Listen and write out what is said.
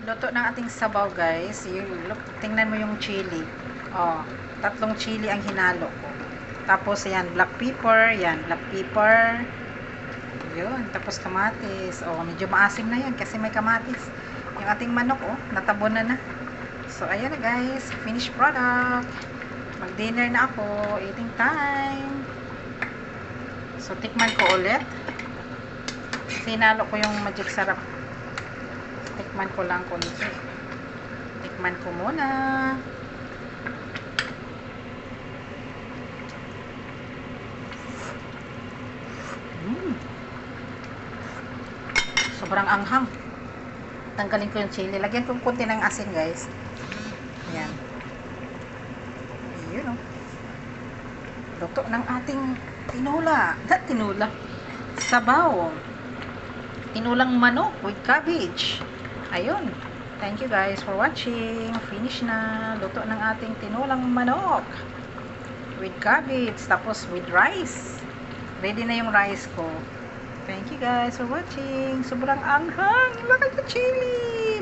Luto ng ating sabaw, guys. Look, tingnan mo yung chili. Oh, 3 chili ang hinalo ko. Tapos, yan, black pepper. Yan, black pepper. Yun, tapos kamatis. Oh, medyo maasim na yan kasi may kamatis. Yung ating manok, oh, natabon na. So, ayan na, guys. Finished product. Mag-dinner na ako. Eating time. So, tikman ko ulit. Sinalo ko yung magic sarap. Tikman ko lang konti. Tikman ko muna. Sobrang anghang. Tanggalin ko yung chili. Lagyan ko konti ng asin, guys. Ayan. Ayun, oh. Luto ng ating tinula. Tinula. Sabaw. Tinulang manok with cabbage. Ayun. Thank you guys for watching. Finish na. Luto ng ating tinulang manok with cabbage. Tapos with rice. Ready na yung rice ko. Thank you guys for watching. Sobrang anghang. Bakit na chili?